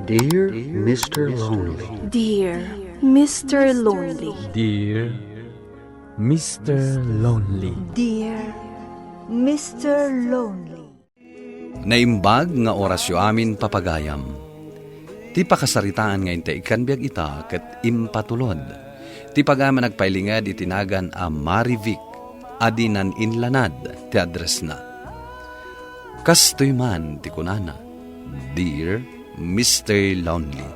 Dear Mr. Lonely. Dear Mr. Lonely. Dear Mr. Lonely. Dear Mr. Lonely. Naimbag nga orasyo amin papagayam. Ti pakasaritaan nga inte ikanbiag ita ket impatulod. Ti pagama nagpailingad itinagan a Marivic adinan inlanad ti address na. Kastoy man ti kunana. Dear Mr. Lonely.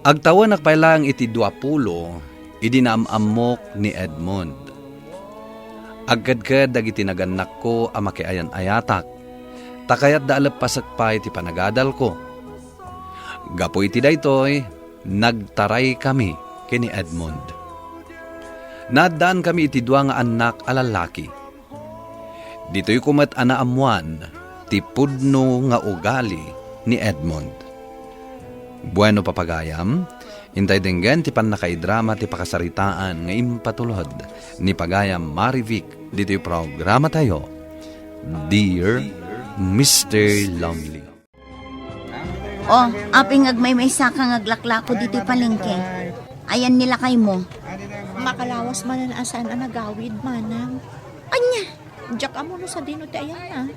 Agtawan nagpailang iti 20 idinaamamok ni Edmond. Agkadkad dagiti naganak ko a makiayan ayatak. Takayat daalap pasakpay ti panagadal ko. Gapoy ti daytoy, nagtaray kami kini Edmond. Nadaan kami iti dua nga anak a lalaki. Dito'y kumat anaamuan ti pudno nga ugali ni Edmond. Bueno papagayam, intay denggan ti panakaidrama ti pakasaritaan nga impatulod ni pagayam Marivic dito'y programa tayo. Dear Mr. Lonely. Oh, aping agmay sakang aglaklako dito palengke. Ayan nila kay mo. Makalawas man na asaan ang nagawid, manang. Anya? Diyak amo no sa dino ti ayan na.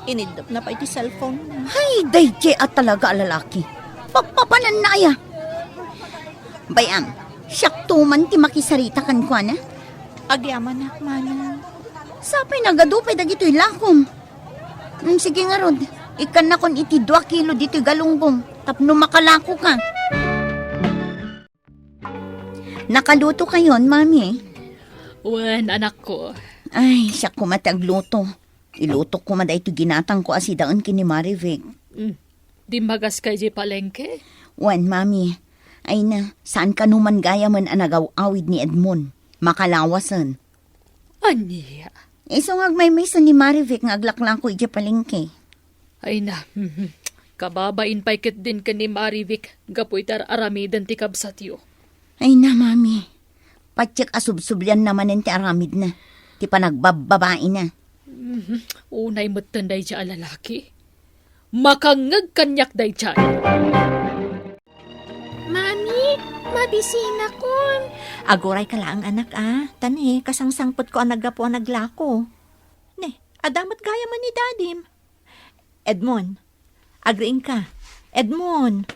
Inidap na pa iti cellphone na. Hay, dayje at talaga lalaki. Papapanan na aya. Bayam, siyak tuman ti makisarita kan kwa na. Agyaman na, manang. Sapay nagadupay dagito'y lakom. Sige nga rod, ikan na kon iti 2 kilo dito'y galunggong. Tapno makalako ka. Nakaluto kayon, mami. Wen, anak ko. Ay, siya kumatagluto. Iluto ko mada ito ginatang ko asidaan kini Marivic. Di magas kay di palengke? Wan, mami. Ay na, saan ka numan gaya man ang nagaw-awid ni Edmond? Makalawasan. Aniya. Isong agmay-maysan ni Marivic nga aglaklang ko iti palengke. Ay na, kababain pa ikit din ka ni Marivic, gapoy tar aramidan ti kabsatyo. Ay na, mami. Patsik asubsubyan naman ti aramid na. Ti pa nagbababae na. Unay matan day siya lalaki. Makangag kanyak day siya. Mami, mabisina kon. Agoray ka lang anak Tani, kasangsangpot ko ang nagapo ang naglako. Ne, adamat gaya man ni Dadim. Edmond, agriin ka. Edmond.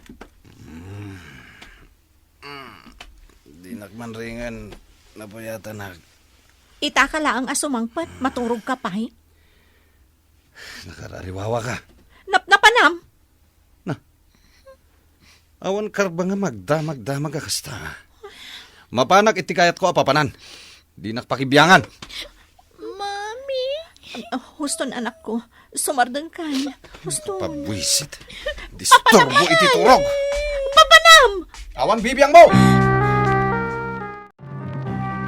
Di nagmanringan na po yata Ita ka lang ang asumangpat, maturog ka pa nakarariwawa ka. Napanam. Awan karba nga magdamag akasta. Mapanak itikayat ko apapanan. Di nakpakibiyangan. Mami. Huston anak ko, sumardang ka. Huston. Pabwisit. Disturbo iti turog. Papanam! Awan bibiyang mo!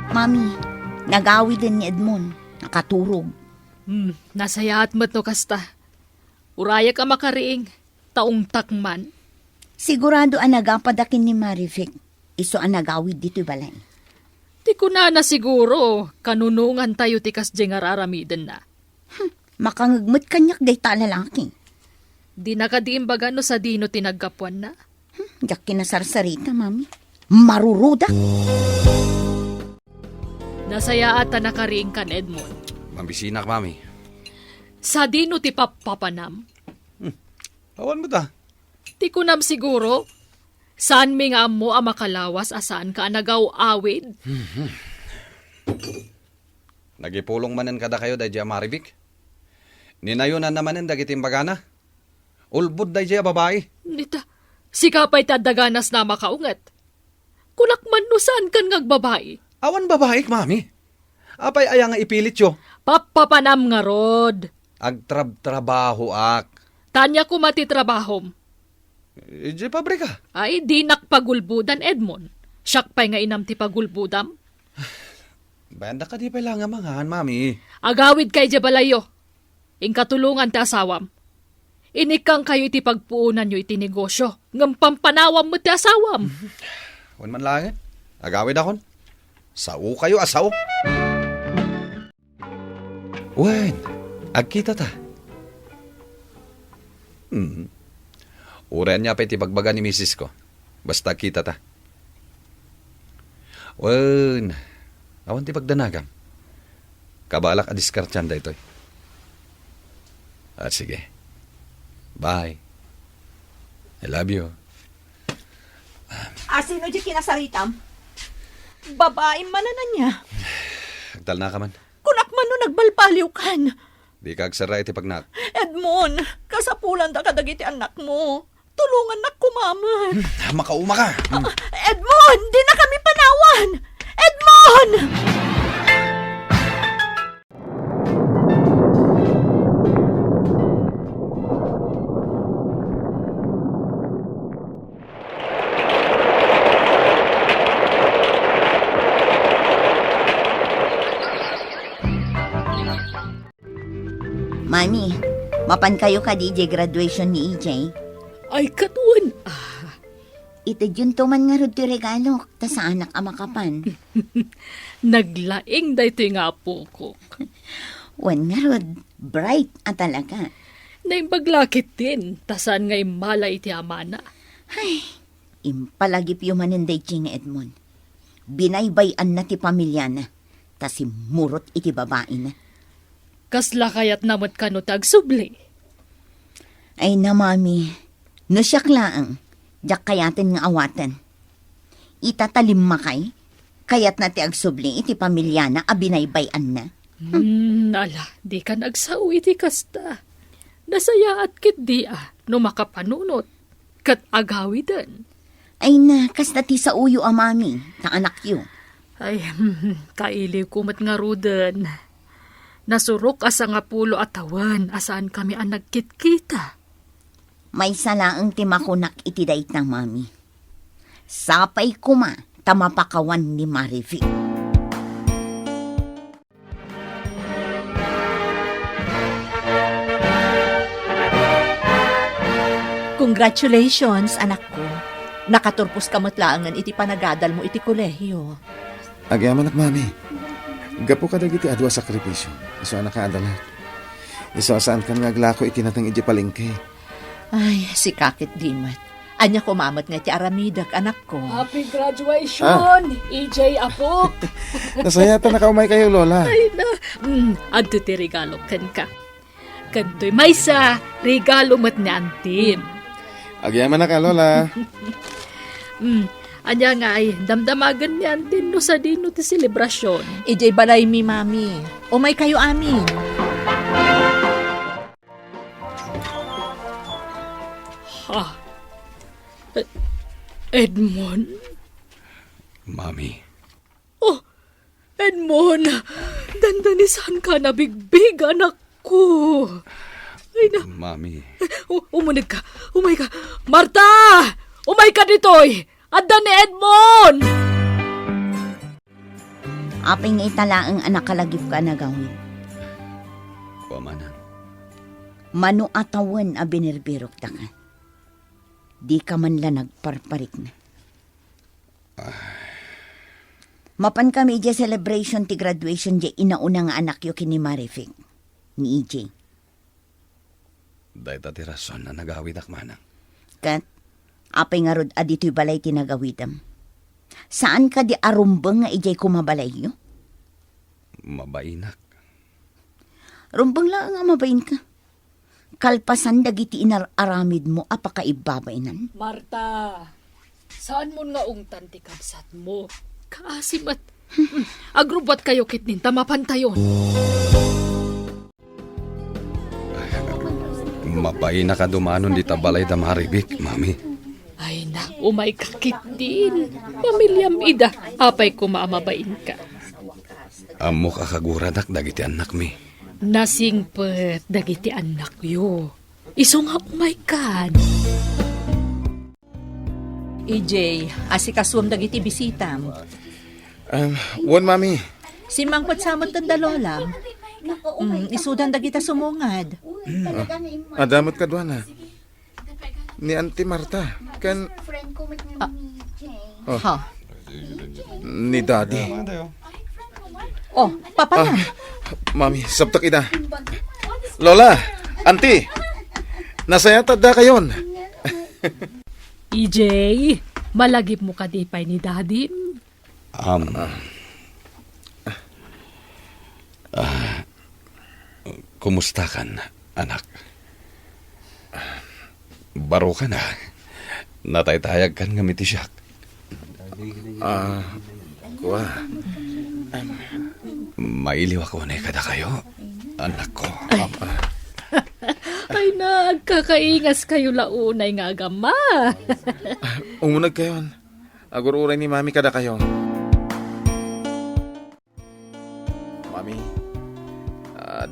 Mami, nagawid din ni Edmond. Nakaturog. Nasayaat mat no kasta. Uraya ka makariing, taong takman. Sigurado ang nagapadakin ni Marivic. Iso ang nagawid dito'y balay. Di ko na siguro, kanunungan tayo tikas dyan nga raramidan na. Makangagmat kanyak day ta lalaki. Di nakadiimbaga no sa dino tinagkapuan na. Diyak kinasarsarita, mami. Maruruda. Nasayaat na nakariing kan Edmond. Mambisina ka, mami. Sa dino ti papanam. Awan mo ta. Ti kunam siguro, saan mi nga mo ang makalawas asaan ka nagaw-awid? Nagipulong manen kada kayo day dya Marivic. Ninayunan namanen dagitim bagana. Ulbud day dya babae. Nita, sikapay tadaganas na makaungat. Kulakman no saan kan ngagbabae? Awan babae, mami. Apay aya nga ipilit yo. Papapanam nga rod. Agtrab-trabaho ak. Tanya ko matitrabahom. Di pabrika. Ay, di nakpagulbudan, Edmond. Siyak pa'y nga inam ti pagulbudam. Banda ka di pa lang amangan, mami. Agawid kay Jabalayo. Ingkatulungan ti asawam. Inikang kayo iti pagpuunan nyo iti negosyo. Ngam pampanawam mo ti asawam. Wan man langit. Agawid akon. Sao kayo asaw. Wan, agkita ta. Urayan niya pa iti bagbaga ni misis ko. Basta kita ta. Wen, awan ti pagdanagam. Kabalak a diskartyan da ito'y. At sige. Bye. I love you. Sino di kinasaritam? Babae mananan niya. Agtal na ka man. Kunak man no nagbalbaliw kan. Di ka agsara iti pagnak. Edmond, kasapulan da kadagiti anak mo. Tulungan na kumaman. Makauma ka. Edmond, di na kami panawan. Edmond! Mami, mapan kayo ka DJ graduation ni EJ. Ay, katuan. Ito yun tuman nga rod ti regalo, ta sa anak ama kapan. Naglaing da ito nga po ko. Wan nga rod, bright at talaga. Naimbaglakit din, tasan nga imala iti amana. Impalagip yumanin day nga Edmond. Binaybayan na ti pamilya na, ta si murot iti babae na. Kasla kayat namot ka no tagsubli. Ay na mami, no siya klaang, jak kayatin nga awatan. Itatalim makay, kayat na ti agsubli iti pamilya na abinaybayan na. Ala, di ka nagsawi ti kasta. Nasaya at kit di no makapanunot. Kat agawi din. Ay na, kasta ti sa uyo a mami, ta anak yu. Ay, kaili kumat nga ruden. Nasurok asa nga pulo atawan, asaan kami ang nagkit-kita. May salaang timakunak iti dayt ng mami. Sapay kuma, tamapakawan ni Marivic. Congratulations, anak ko. Nakaturpos ka matlaangan iti panagadal mo iti kolehiyo. Agyaman at mami. Gapo ka dagiti adwa sakripisyo. Iso anak ka adalat. Iso saan ka ngaglako itinatang iti palengke. Ay, si Kakit Dimat. Anya kumamat nga ti aramidak, anak ko. Happy graduation, EJ Apok. Nasayata nakaumay kayo, Lola. Ay na, adto ti regalo kan ka. Kanto'y may sa regalo mat ni Antim. Agyaman na ka, Lola. Anya nga ay damdamagan ni Antim no sa dino ti selebrasyon. Ijay balay mi, mami. Umay kayo amin. Ha? Edmond? Mami. Oh, Edmond, dandanisan ka na bigbig, anak ko. Ay na, Mami. umunig ka, umay ka. Marta! Umay ka ditoy! Adda ni Edmond! Apay nga italaang anak kalagip ka na gawin. Kuamanan. Mano atawan a binirbirok ta ka. Di ka man la nagparparik na. Mapan kami ije celebration ti graduation je inauna nga anak yo kini Marivic. Ni EJ. Dahil ti rason na nagawid akmanang. Kat, apay nga rod adito'y balay tinagawidam. Saan ka di arumbang nga ijay kumabalay yo? Mabainak. Rumbang lang nga mabayin ka. Kalpasan dagiti inararamid mo apakaibabainan. Marta, saan mo nga ungtan ti kapsat mo? Kaasim at agrubat kayo kitnin tamapantayon. Mabainak ka dumanon di tabalay da Maribik, Mami. Ay na, umay kakit din. Pamilyam ida, apay kumaamabain ka. Amo ka kaguradak dagiti anak mi. Nasingpet dagiti anak yo. Iso nga umay kan. EJ, asikaswam dagiti bisitam. Wan, mami. Si Mangpot samot tanda lola. Isudan dagita sumungad. Adamot ka doon, ha? Ni Auntie Marta. Kan, Ha? ni Daddy. Oh, papa na. Mami, sabtak ina. Lola, Auntie. Nasaya tada kayon. EJ, malagip mo ka di pa'y ni Daddy. Kumusta kan, anak? Baro ka na. Nataytayag kan nga mitisyak. Kuha. Mailiw ako na kada kayo, anak ko. Ay nagkakaingas kayo launay nga agama. Umunag kayon. Agururay ni Mami kada kayo. Mami.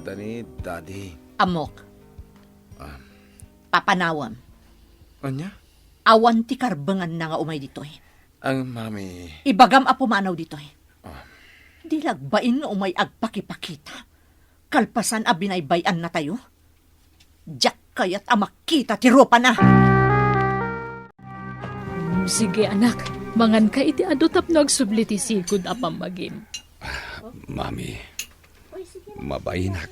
Dani, Daddy. Amok. Papanawam. Anya? Awan ti karbangan na nga umay dito eh. Ang Mami. Ibagam apumanaw dito eh. Di lagbain nga umay agpakipakita. Kalpasan a binaybayan na tayo. Diyak kaya't amakita ti ropa na. Sige anak, mangan ka iti adotap nagsubli ti sikod apam magim. Mami, mabainak.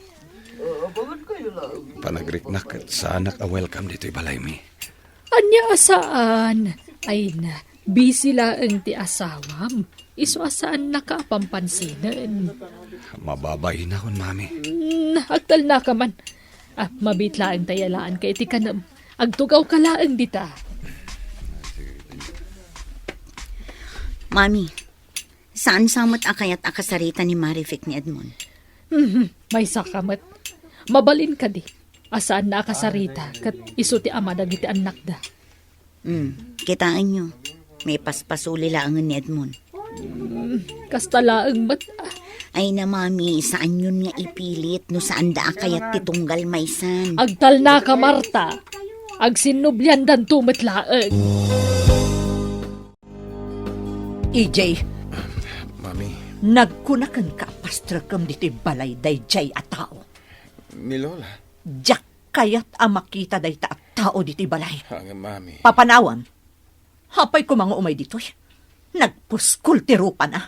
Panagriknak at sa anak a welcome dito'y balay mi. Anya asaan? Ay na, busy laeng ti asawam. Iso asaan nakapampansinan. Mababay na kon, Mami. Agtal na ka man. Mabitlaan tayalaan ka iti kanam. Agtugaw ka laeng dita. Mami, saan samot akayat akasarita ni Marivic ni Edmond? May sakamat. Mabalin ka di. Asaan na akasarita kat iso ti ama dagiti anak da. Kitaan nyo, may paspasuli lang ni Edmond. Kasta laeng mat. Ay na Mami, saan yun nga ipilit no saan da akayat titunggal maysan? Agtal na ka Marta. Agsinublian dan tumet laeng. EJ, Mami. nagkunakan ka pastrakam diti balay dayjay a tao. Ni Lola. Diyak kayat amakita day ta at tao diti balay. Ang Mami. Papanawam. Hapay ko mga umay dito. Nagpuskul ti rupa na.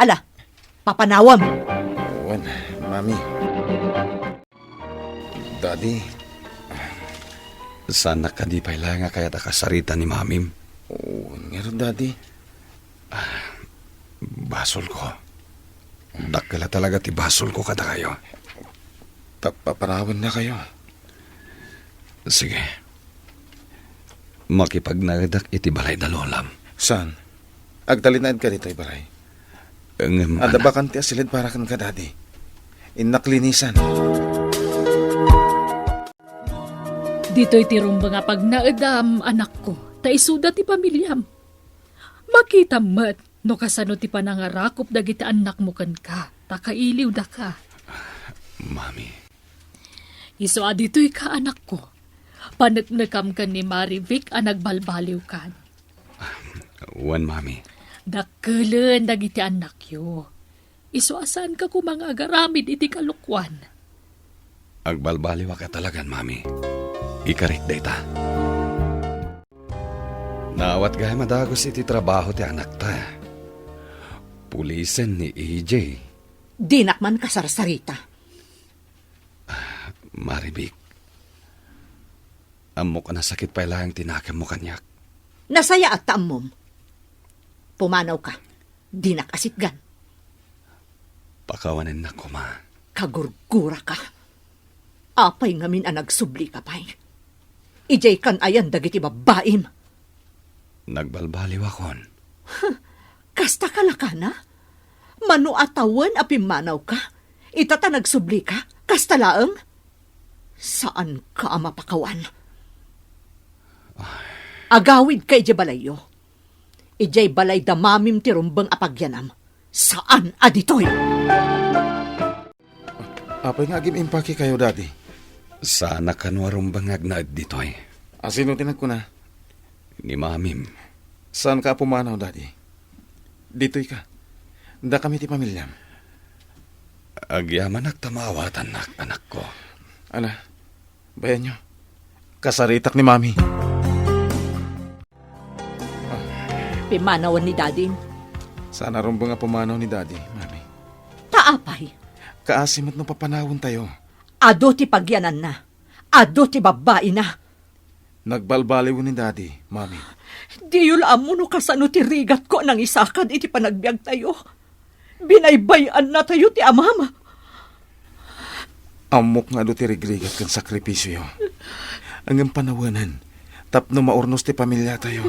Ala, papanawam. Wan, Mami. Daddy. Sana ka di pala nga kaya takasarita ni Mamim. Meron, Daddy. Basol ko. Dakala talaga ti basol ko kada kayo. Paparawan na kayo. Sige. Makipagnagadak iti balay da lolam. Saan? Agtalinaid ka dito, Ibaray. Ang Ada ba kanti asilid para kan ka, Daddy? Inaklinisan. Dito'y tirumba nga pag naedam anak ko. Taisuda ti pamilyam. Makita mat no kasano ti panangarakop dagiti anak mo kan ka. Takailiw da ka. Mami. Iso dito'y ka anak ko. Panagnakam ka ni Marivic a nagbalbaliw kan. Wan, Mami. Dakkelan dagiti anak yo. Iso asan ka kumang agaramid iti kalukwan. Agbalbaliwa ka talagan, Mami. Ikarik data. Nawat gaya madagos iti trabaho ti anak ta. Pulisen ni EJ. Dinak man kasarsarita. Marivic. Amo ka na sakit pa ilang tinakam mo kanyak. Nasaya at taamom. Pumanaw ka. Dinak asitgan. Pakawanin na ko, ma. Kagurgura ka. Apay ngamin ang nagsubli ka pa'y. Ijay kan ayan dagiti babaim. Nagbalbaliw akon. Kasta ka na ka na? Manu atawan apimanaw ka? Itata nagsubli ka? Kasta laeng? Saan ka mapakawan? Agawid kay ijay balayo. Ijay balay damamim ti rumbang apagyanam. Saan aditoy? Apay nga agim impaki kayo, Daddy. Sana kanwarong bangag na ditoy. Asino tinag ko na? Ni Mamim. Saan ka pumanaw, Daddy? Dito'y ka. Da kami ti pamilyam. Agyaman nagtamawat anak ko. Ala, bayan nyo. Kasaritak ni Mami. Pimanawan ni Daddy. Sana rumbang nga pumanaw ni Daddy, Mami. Taapay. Kaasimot no papanawon tayo. Ado ti pagyanan na. Ado ti babae na. Nagbalbaliw ni Daddy, Mami. Di yun amo no kasano ti rigat ko nang isakad iti panagbiag tayo. Binaybayan na tayo ti amama. Amok nga do ti rigrigat kan sakripisyo. Ang panawanan, tapno maurnos ti pamilya tayo.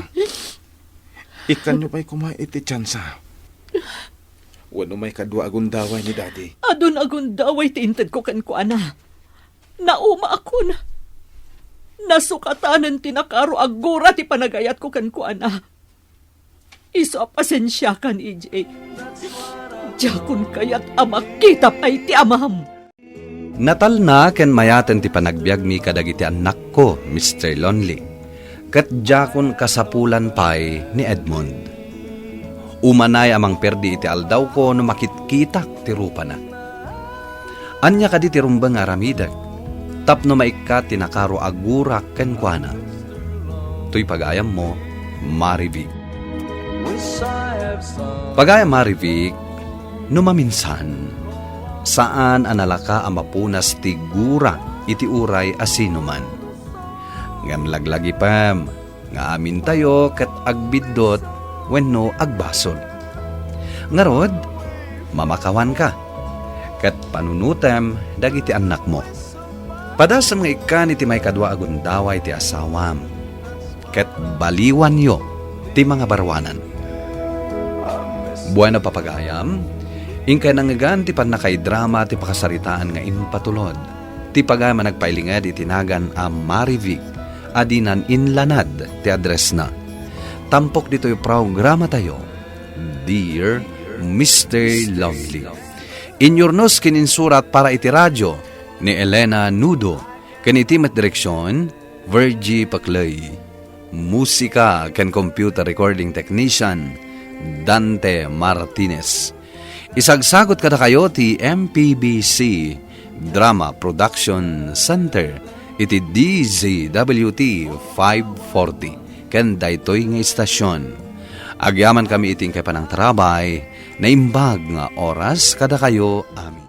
Ikan nyo pa'y kumait iti tsansa. Wano may kadwa agundaway ni Daddy. Adun agundaway ti intad ko kan ko ana. Nauma ako na. Nasukatanan tinakaro agura ti panagayat ko kan ko ana. Iso pasensya kan EJ. Jakun kayat amakitap ay ti amam. Natal na ken mayaten ti panagbiag mi kadagiti anak ko, Mr. Lonely. Kat jakon kasapulan pay ni Edmond. Umanay amang perdi iti aldaw ko no makitkitak ti rupa na. Anya kadi ti rumbang aramidag. Tapno maikka tinakaro agurak ken kuana. Tuy pagayam mo, Marivig. Pagayam Marivig, numaminsan, saan analaka amapunas ti gura iti uray asinuman. Ngam laglagi pam, nga amin tayo kat agbiddot wenno agbasol. Ngarod, mamakawan ka, kat panunutem dagiti anak mo. Padasam nga ikan iti may kadwa agundaway ti asawam, ket baliwan yo ti mga barwanan. Buwan na papagayam, ingkay nangagan ti panakay drama ti pakasaritaan nga impatulod. Ti pagayam nagpailingad itinagan a Marivig, adinan inlanad ti address na. Tampok dito yung programa tayo, Dear Mr. Lonely. Inyornos kininsurat para iti radyo, ni Elena Nudo, kanitimat direksyon, Virgie Paclay. Musika kan computer recording technician, Dante Martinez. Isagsagot kada kayo ti MPBC Drama Production Center, iti DZWT 540, ken daytoy nga istasyon. Agyaman kami iting kay panang trabay, na imbag nga oras kada kayo amin.